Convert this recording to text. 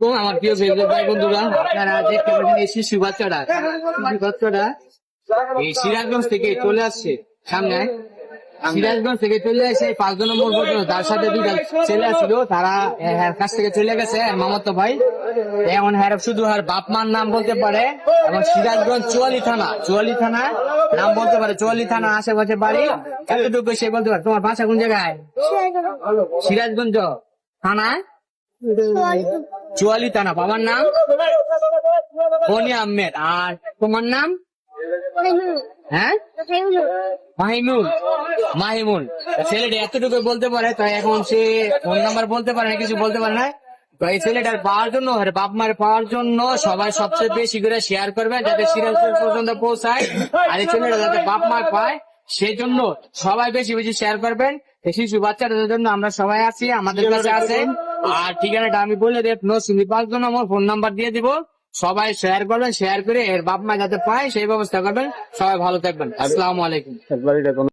আমার প্রিয় ফেসবুক ভাই বন্ধুরা, আপনারা দেখতে পাচ্ছেন এই শিশু বাচ্চাটা এই সিরাজগঞ্জ থেকে চলে আসছে সামনে। সিরাজগঞ্জ থেকে চলে আসে 5 নম্বর পর্যন্ত, তার সাথে দুইটা ছেলে ছিল, তারা কাছ থেকে চলে গেছে মামাতো ভাই। এখন হ্যাঁ শুধু আর বাপ মার নাম বলতে পারে, এবং সিরাজগঞ্জ চুয়ালি থানা নাম বলতে পারে, চুয়ালি থানা আশেপাশে বাড়ি, এতটুকু সে বলতে পারে। তোমার বাসা কোন জায়গায়? সিরাজগঞ্জ থানায় চুয়ালি থানা। বাবার নাম বনি আহমেদ, আর তোমার নাম? হ্যাঁ, মাহিমুল। ছেলেটা এতটুকু বলতে পারে, তাই এখন সে ফোন নাম্বার বলতে পারে না, কিছু বলতে পারে না। তো এই ছেলেটার পাওয়ার জন্য, বাপ মার পাওয়ার জন্য সবাই সবচেয়ে বেশি করে শেয়ার করবে, যাতে সিরাজগঞ্জ পর্যন্ত পৌঁছায়। আর এই ছেলেটা যাতে বাপ মার পায়, সেই জন্য সবাই বেশি বেশি শেয়ার করবেন। শিশু বাচ্চাদের জন্য আমরা সবাই আছি, আমাদের কাছে আছে। আর ঠিকানাটা আমি বলে দেব, 5 নম্বর ফোন নাম্বার দিয়ে দিব। সবাই শেয়ার করবেন, শেয়ার করে এর বাপ মা যাতে পায় সেই ব্যবস্থা করবেন। সবাই ভালো থাকবেন। আসসালামু আলাইকুম।